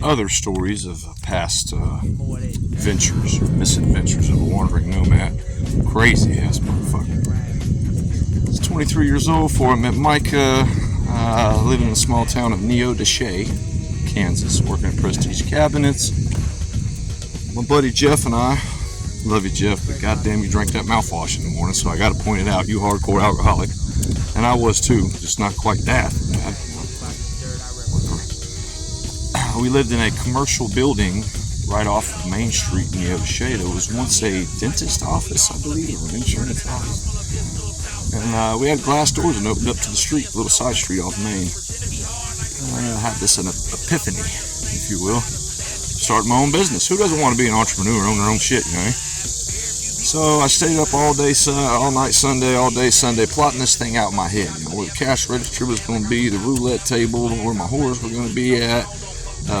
other stories of past ventures or misadventures of a wandering nomad. Crazy ass motherfucker. I was 23 years old before I met Micah. Living in the small town of Neodesha, Kansas, working at Prestige Cabinets. My buddy Jeff and I, love you Jeff, but goddamn you drank that mouthwash in the morning, so I gotta point it out, you hardcore alcoholic. And I was too, just not quite that bad. We lived in a commercial building right off of Main Street in Neodesha. There was once a dentist office, I believe, or an insurance office. And we had glass doors and opened up to the street, a little side street off Main. I had this an epiphany, if you will. Start my own business. Who doesn't want to be an entrepreneur, own their own shit, you know? So I stayed up all night Sunday, all day Sunday, plotting this thing out in my head. You know, where the cash register was going to be, the roulette table, where my whores were going to be at,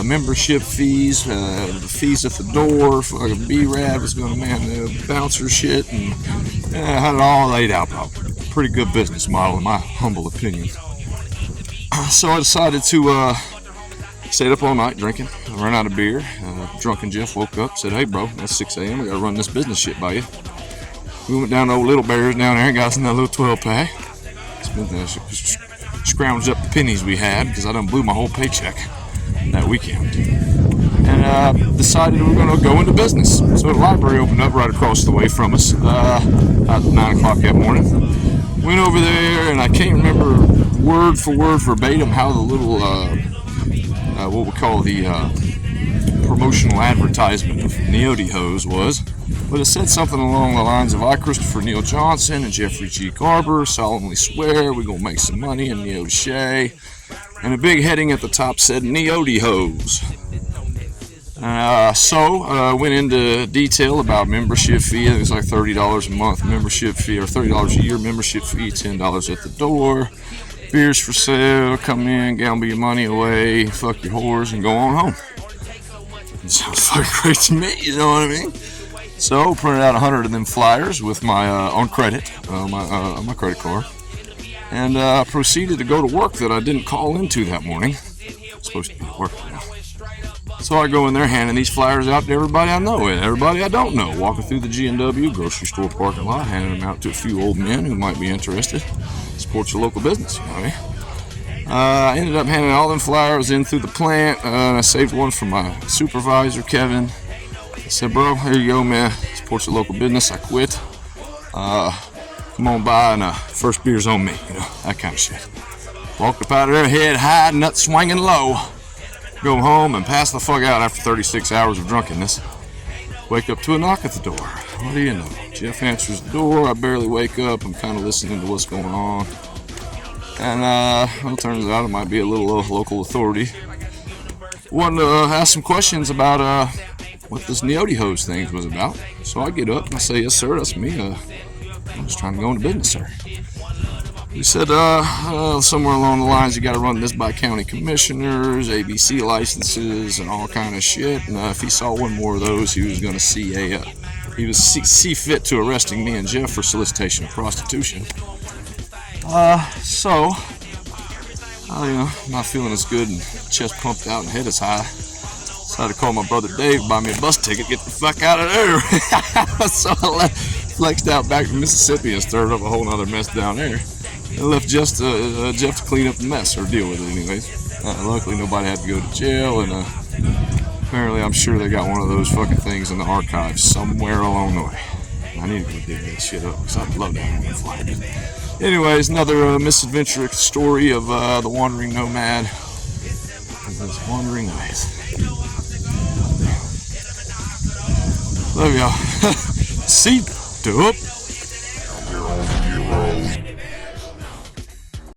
membership fees, the fees at the door, fucking B-Rad was going to man the bouncer shit, and I had it all laid out, probably. Pretty good business model, in my humble opinion. So I decided to stayed up all night drinking. I ran out of beer. Drunken Jeff woke up, said, "Hey, bro, it's 6 a.m. I gotta run this business shit by you." We went down to old Little Bears down there and got us another little 12-pack. Scrounged up the pennies we had because I done blew my whole paycheck that weekend. And decided we were going to go into business. So the library opened up right across the way from us about 9 o'clock that morning. Went over there, and I can't remember word for word verbatim how the little, what we call the promotional advertisement of Neody Hose was, but it said something along the lines of, "I, Christopher Neil Johnson and Jeffrey G. Garber, solemnly swear we're going to make some money in Neodesha." And a big heading at the top said, "Neody Hose." So went into detail about membership fee. It was like $30 a month membership fee, or $30 a year membership fee, $10 at the door, beers for sale, come in, gamble your money away, fuck your whores, and go on home. It sounds fucking great to me, you know what I mean? So printed out 100 of them flyers with my on credit, my credit card, and proceeded to go to work that I didn't call into that morning. I'm supposed to be at work now. So I go in there handing these flyers out to everybody I know and everybody I don't know. Walking through the G&W grocery store parking lot, handing them out to a few old men who might be interested. Support your local business, you know what I mean? I ended up handing all them flyers in through the plant. I saved one from my supervisor, Kevin. I said, "Bro, here you go, man. Support your local business. I quit. Come on by, and first beer's on me," you know, that kind of shit. Walked up out of there, head high, nut swinging low. Go home and pass the fuck out after 36 hours of drunkenness. Wake up to a knock at the door. What do you know? Jeff answers the door. I barely wake up. I'm kind of listening to what's going on. And well, it turns out it might be a little local authority. Wanted to ask some questions about what this Neody Hose thing was about. So I get up and I say, "Yes, sir, that's me. I'm just trying to go into business, sir." He said, somewhere along the lines, you got to run this by county commissioners, ABC licenses, and all kind of shit. And if he saw one more of those, he was going to see fit to arresting me and Jeff for solicitation of prostitution. So, you know, not feeling as good and chest pumped out and head as high. Decided to call my brother Dave, buy me a bus ticket, get the fuck out of there. So I flexed out back to Mississippi and stirred up a whole other mess down there. I left Jeff to clean up the mess, or deal with it anyways. Luckily nobody had to go to jail, and apparently I'm sure they got one of those fucking things in the archives somewhere along the way. I need to go dig that shit up, because I'd love to have one flyer. Anyways, another misadventure story of the wandering nomad and his wandering ways. Love y'all. See, dope.